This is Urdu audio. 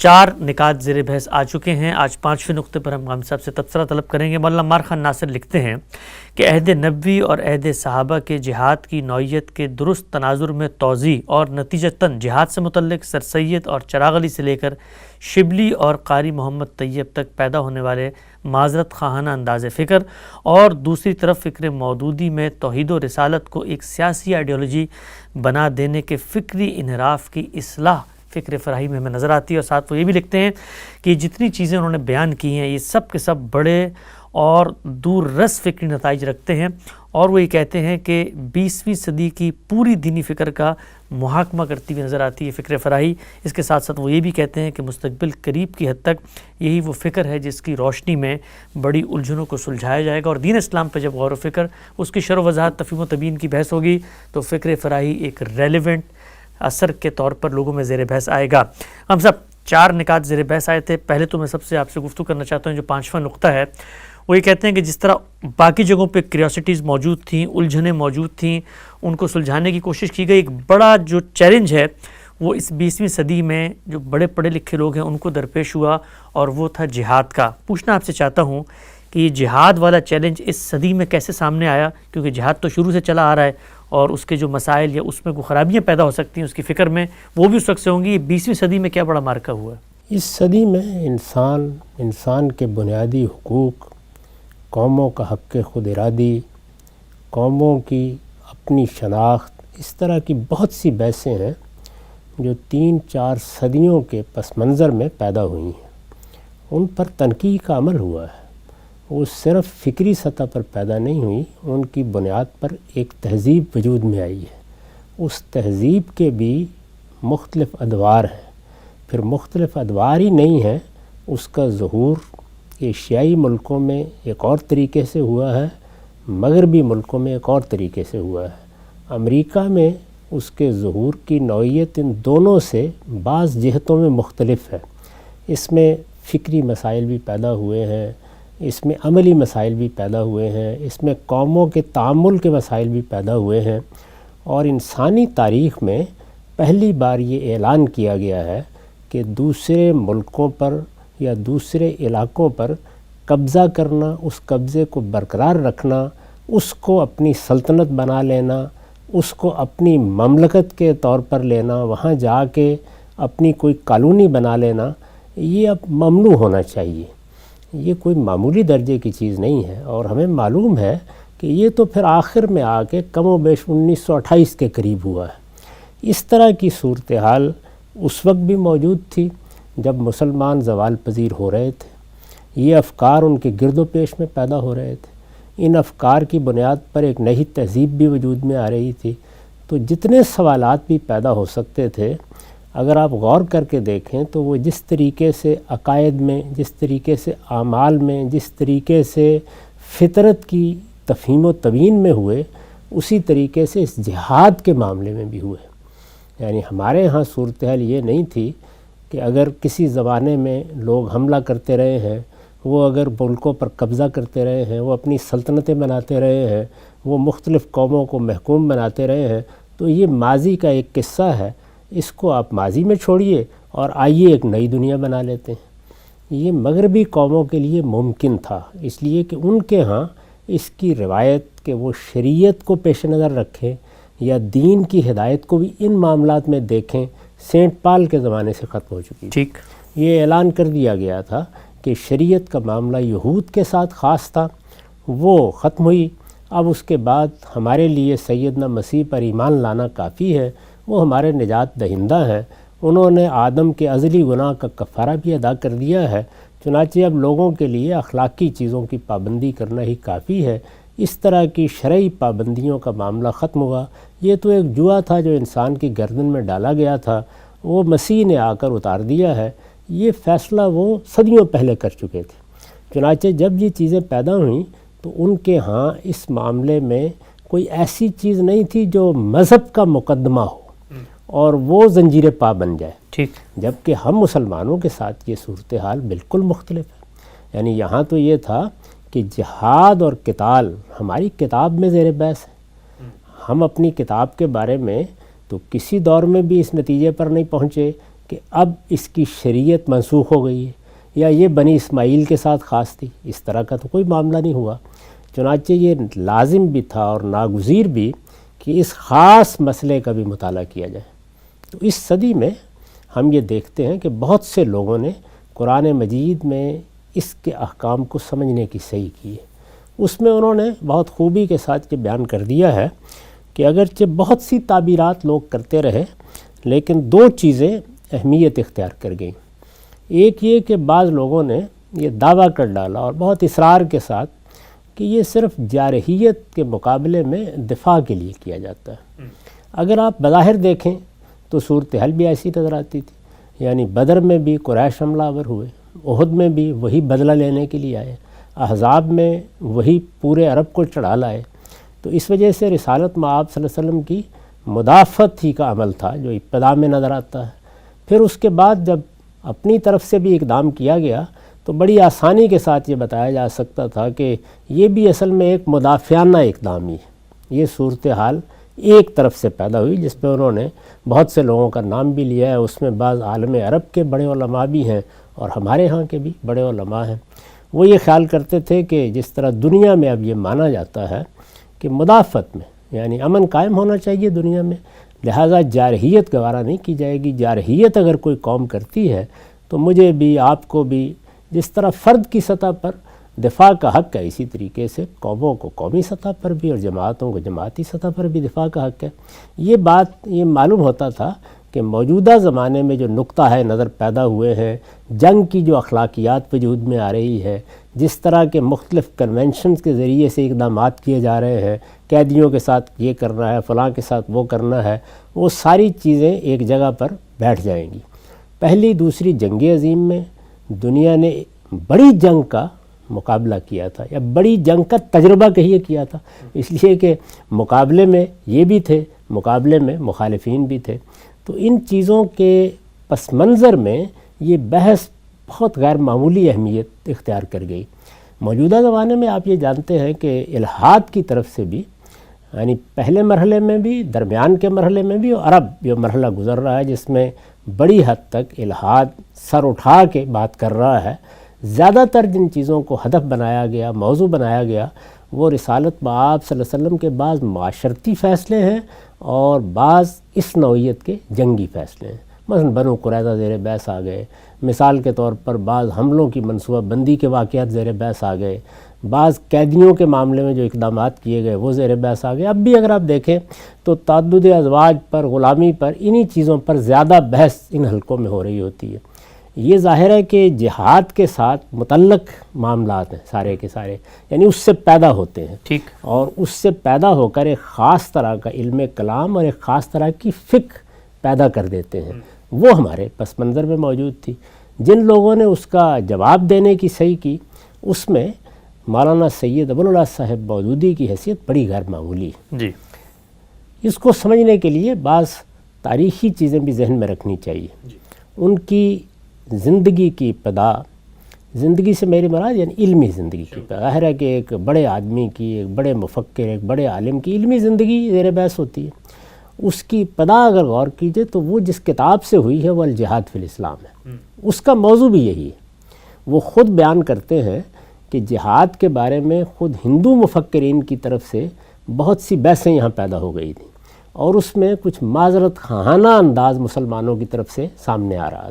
4 نکات زیر بحث آ چکے ہیں۔ آج 5ویں نقطے پر ہم صاحب سے تبصرہ طلب کریں گے۔ مولانا عمار خان ناصر لکھتے ہیں کہ عہد نبوی اور عہد صحابہ کے جہاد کی نوعیت کے درست تناظر میں توضیح اور نتیجتاً جہاد سے متعلق سر سید اور چراغ علی سے لے کر شبلی اور قاری محمد طیب تک پیدا ہونے والے معذرت خواہانہ انداز فکر، اور دوسری طرف فکر مودودی میں توحید و رسالت کو ایک سیاسی آئیڈیالوجی بنا دینے کے فکری انحراف کی اصلاح فکر فراہی میں ہمیں نظر آتی ہے۔ اور ساتھ وہ یہ بھی لکھتے ہیں کہ جتنی چیزیں انہوں نے بیان کی ہیں یہ سب کے سب بڑے اور دور رس فکری نتائج رکھتے ہیں، اور وہ یہ کہتے ہیں کہ 20ویں صدی کی پوری دینی فکر کا محاکمہ کرتی ہوئی نظر آتی ہے فکر فراہی۔ اس کے ساتھ ساتھ وہ یہ بھی کہتے ہیں کہ مستقبل قریب کی حد تک یہی وہ فکر ہے جس کی روشنی میں بڑی الجھنوں کو سلجھایا جائے گا، اور دین اسلام پہ جب غور و فکر، اس کی شرح و وضاحت، تفہیم و تبیین کی بحث ہوگی تو فکر فراہی ایک ریلیونٹ اثر کے طور پر لوگوں میں زیر بحث آئے گا۔ ہم سب 4 نکات زیر بحث آئے تھے۔ پہلے تو میں سب سے آپ سے گفتگو کرنا چاہتا ہوں جو 5واں نقطہ ہے، وہ یہ کہتے ہیں کہ جس طرح باقی جگہوں پہ کریوسٹیز موجود تھیں، الجھنیں موجود تھیں، ان کو سلجھانے کی کوشش کی گئی، ایک بڑا جو چیلنج ہے وہ اس 20ویں صدی میں جو بڑے پڑھے لکھے لوگ ہیں ان کو درپیش ہوا، اور وہ تھا جہاد کا۔ پوچھنا آپ سے چاہتا ہوں کہ یہ جہاد والا چیلنج اس صدی میں کیسے سامنے آیا، کیونکہ جہاد تو شروع سے چلا آ رہا ہے، اور اس کے جو مسائل یا اس میں کوئی خرابیاں پیدا ہو سکتی ہیں اس کی فکر میں، وہ بھی اس وقت سے ہوں گی۔ یہ 20ویں صدی میں کیا بڑا مارکہ ہوا ہے؟ اس صدی میں انسان کے بنیادی حقوق، قوموں کا حق خود ارادی، قوموں کی اپنی شناخت، اس طرح کی بہت سی بحثیں ہیں جو 3-4 صدیوں کے پس منظر میں پیدا ہوئی ہیں۔ ان پر تنقیح کا عمل ہوا ہے، وہ صرف فکری سطح پر پیدا نہیں ہوئی، ان کی بنیاد پر ایک تہذیب وجود میں آئی ہے۔ اس تہذیب کے بھی مختلف ادوار ہیں، پھر مختلف ادوار ہی نہیں ہیں، اس کا ظہور ایشیائی ملکوں میں ایک اور طریقے سے ہوا ہے، مغربی ملکوں میں ایک اور طریقے سے ہوا ہے۔ امریکہ میں اس کے ظہور کی نوعیت ان دونوں سے بعض جہتوں میں مختلف ہے۔ اس میں فکری مسائل بھی پیدا ہوئے ہیں، اس میں عملی مسائل بھی پیدا ہوئے ہیں، اس میں قوموں کے تعامل کے مسائل بھی پیدا ہوئے ہیں، اور انسانی تاریخ میں پہلی بار یہ اعلان کیا گیا ہے کہ دوسرے ملکوں پر یا دوسرے علاقوں پر قبضہ کرنا، اس قبضے کو برقرار رکھنا، اس کو اپنی سلطنت بنا لینا، اس کو اپنی مملکت کے طور پر لینا، وہاں جا کے اپنی کوئی کالونی بنا لینا، یہ اب ممنوع ہونا چاہیے۔ یہ کوئی معمولی درجے کی چیز نہیں ہے، اور ہمیں معلوم ہے کہ یہ تو پھر آخر میں آ کے کم و بیش 1928 کے قریب ہوا ہے۔ اس طرح کی صورتحال اس وقت بھی موجود تھی جب مسلمان زوال پذیر ہو رہے تھے، یہ افکار ان کے گرد و پیش میں پیدا ہو رہے تھے، ان افکار کی بنیاد پر ایک نئی تہذیب بھی وجود میں آ رہی تھی، تو جتنے سوالات بھی پیدا ہو سکتے تھے اگر آپ غور کر کے دیکھیں تو وہ جس طریقے سے عقائد میں، جس طریقے سے اعمال میں، جس طریقے سے فطرت کی تفہیم و تبیین میں ہوئے، اسی طریقے سے اس جہاد کے معاملے میں بھی ہوئے۔ یعنی ہمارے ہاں صورتحال یہ نہیں تھی کہ اگر کسی زمانے میں لوگ حملہ کرتے رہے ہیں، وہ اگر ملکوں پر قبضہ کرتے رہے ہیں، وہ اپنی سلطنتیں بناتے رہے ہیں، وہ مختلف قوموں کو محکوم بناتے رہے ہیں، تو یہ ماضی کا ایک قصہ ہے، اس کو آپ ماضی میں چھوڑیے اور آئیے ایک نئی دنیا بنا لیتے ہیں۔ یہ مغربی قوموں کے لیے ممکن تھا، اس لیے کہ ان کے ہاں اس کی روایت کہ وہ شریعت کو پیش نظر رکھیں یا دین کی ہدایت کو بھی ان معاملات میں دیکھیں، سینٹ پال کے زمانے سے ختم ہو چکی تھی۔ یہ اعلان کر دیا گیا تھا کہ شریعت کا معاملہ یہود کے ساتھ خاص تھا، وہ ختم ہوئی۔ اب اس کے بعد ہمارے لیے سیدنا مسیح پر ایمان لانا کافی ہے، وہ ہمارے نجات دہندہ ہیں، انہوں نے آدم کے ازلی گناہ کا کفارہ بھی ادا کر دیا ہے، چنانچہ اب لوگوں کے لیے اخلاقی چیزوں کی پابندی کرنا ہی کافی ہے۔ اس طرح کی شرعی پابندیوں کا معاملہ ختم ہوا۔ یہ تو ایک جوا تھا جو انسان کی گردن میں ڈالا گیا تھا، وہ مسیح نے آ کر اتار دیا ہے۔ یہ فیصلہ وہ صدیوں پہلے کر چکے تھے، چنانچہ جب یہ چیزیں پیدا ہوئیں تو ان کے ہاں اس معاملے میں کوئی ایسی چیز نہیں تھی جو مذہب کا مقدمہ ہو اور وہ زنجیر پا بن جائے، جبکہ ہم مسلمانوں کے ساتھ یہ صورتحال بالکل مختلف ہے۔ یعنی یہاں تو یہ تھا کہ جہاد اور قتال ہماری کتاب میں زیر بحث ہے، ہم اپنی کتاب کے بارے میں تو کسی دور میں بھی اس نتیجے پر نہیں پہنچے کہ اب اس کی شریعت منسوخ ہو گئی ہے یا یہ بنی اسماعیل کے ساتھ خاص تھی، اس طرح کا تو کوئی معاملہ نہیں ہوا۔ چنانچہ یہ لازم بھی تھا اور ناگزیر بھی کہ اس خاص مسئلے کا بھی مطالعہ کیا جائے۔ تو اس صدی میں ہم یہ دیکھتے ہیں کہ بہت سے لوگوں نے قرآن مجید میں اس کے احکام کو سمجھنے کی صحیح کی ہے۔ اس میں انہوں نے بہت خوبی کے ساتھ یہ بیان کر دیا ہے کہ اگرچہ بہت سی تعبیرات لوگ کرتے رہے لیکن دو چیزیں اہمیت اختیار کر گئیں۔ ایک یہ کہ بعض لوگوں نے یہ دعویٰ کر ڈالا اور بہت اصرار کے ساتھ کہ یہ صرف جارحیت کے مقابلے میں دفاع کے لیے کیا جاتا ہے۔ اگر آپ بظاہر دیکھیں تو صورتحال بھی ایسی نظر آتی تھی، یعنی بدر میں بھی قریش حملہ آور ہوئے، احد میں بھی وہی بدلہ لینے کے لیے آئے، احزاب میں وہی پورے عرب کو چڑھا لائے۔ تو اس وجہ سے رسالت مآب صلی اللہ علیہ وسلم کی مدافعت ہی کا عمل تھا جو ابتدا میں نظر آتا ہے۔ پھر اس کے بعد جب اپنی طرف سے بھی اقدام کیا گیا تو بڑی آسانی کے ساتھ یہ بتایا جا سکتا تھا کہ یہ بھی اصل میں ایک مدافعانہ اقدام ہی ہے۔ یہ صورتحال ایک طرف سے پیدا ہوئی جس پہ انہوں نے بہت سے لوگوں کا نام بھی لیا ہے، اس میں بعض عالم عرب کے بڑے علماء بھی ہیں اور ہمارے ہاں کے بھی بڑے علماء ہیں۔ وہ یہ خیال کرتے تھے کہ جس طرح دنیا میں اب یہ مانا جاتا ہے کہ مدافعت میں یعنی امن قائم ہونا چاہیے دنیا میں، لہٰذا جارحیت گوارا نہیں کی جائے گی۔ جارحیت اگر کوئی قوم کرتی ہے تو مجھے بھی، آپ کو بھی، جس طرح فرد کی سطح پر دفاع کا حق ہے اسی طریقے سے قوموں کو قومی سطح پر بھی اور جماعتوں کو جماعتی سطح پر بھی دفاع کا حق ہے۔ یہ بات یہ معلوم ہوتا تھا کہ موجودہ زمانے میں جو نقطہ ہے نظر پیدا ہوئے ہیں، جنگ کی جو اخلاقیات وجود میں آ رہی ہے، جس طرح کے مختلف کنونشنز کے ذریعے سے اقدامات کیے جا رہے ہیں، قیدیوں کے ساتھ یہ کرنا ہے، فلاں کے ساتھ وہ کرنا ہے، وہ ساری چیزیں ایک جگہ پر بیٹھ جائیں گی۔ پہلی دوسری جنگ عظیم میں دنیا نے بڑی جنگ کا مقابلہ کیا تھا یا بڑی جنگ کا تجربہ کہیے کیا تھا، اس لیے کہ مقابلے میں یہ بھی تھے، مقابلے میں مخالفین بھی تھے۔ تو ان چیزوں کے پس منظر میں یہ بحث بہت غیر معمولی اہمیت اختیار کر گئی۔ موجودہ زمانے میں آپ یہ جانتے ہیں کہ الحاد کی طرف سے بھی، یعنی پہلے مرحلے میں بھی، درمیان کے مرحلے میں بھی، اور اب یہ مرحلہ گزر رہا ہے جس میں بڑی حد تک الحاد سر اٹھا کے بات کر رہا ہے۔ زیادہ تر جن چیزوں کو ہدف بنایا گیا، موضوع بنایا گیا، وہ رسالت مآب صلی اللہ علیہ وسلم کے بعض معاشرتی فیصلے ہیں اور بعض اس نوعیت کے جنگی فیصلے ہیں۔ مثلا بنو قریظہ زیر بحث آ گئے، مثال کے طور پر بعض حملوں کی منصوبہ بندی کے واقعات زیر بحث آ گئے، بعض قیدیوں کے معاملے میں جو اقدامات کیے گئے وہ زیر بحث آ گئے۔ اب بھی اگر آپ دیکھیں تو تعدد ازواج پر، غلامی پر، انہی چیزوں پر زیادہ بحث ان حلقوں میں ہو رہی ہوتی ہے۔ یہ ظاہر ہے کہ جہاد کے ساتھ متعلق معاملات ہیں سارے کے سارے، یعنی اس سے پیدا ہوتے ہیں، ٹھیک، اور اس سے پیدا ہو کر ایک خاص طرح کا علم کلام اور ایک خاص طرح کی فکر پیدا کر دیتے ہیں۔ وہ ہمارے پس منظر میں موجود تھی۔ جن لوگوں نے اس کا جواب دینے کی صحیح کی، اس میں مولانا سید ابوالعلا صاحب مودودی کی حیثیت بڑی غیر معمولی ہے۔ جی، اس کو سمجھنے کے لیے بعض تاریخی چیزیں بھی ذہن میں رکھنی چاہیے۔ ان کی زندگی کی ابتدا، زندگی سے میری مراد یعنی علمی زندگی کی، ظاہر ہے کہ ایک بڑے آدمی کی، ایک بڑے مفکر، ایک بڑے عالم کی علمی زندگی زیر بحث ہوتی ہے۔ اس کی ابتدا اگر غور کیجئے تو وہ جس کتاب سے ہوئی ہے وہ الجہاد فی الاسلام ہے۔ اس کا موضوع بھی یہی ہے۔ وہ خود بیان کرتے ہیں کہ جہاد کے بارے میں خود ہندو مفکرین کی طرف سے بہت سی بحثیں یہاں پیدا ہو گئی تھیں اور اس میں کچھ معذرت خواہانہ انداز مسلمانوں کی طرف سے سامنے آ رہا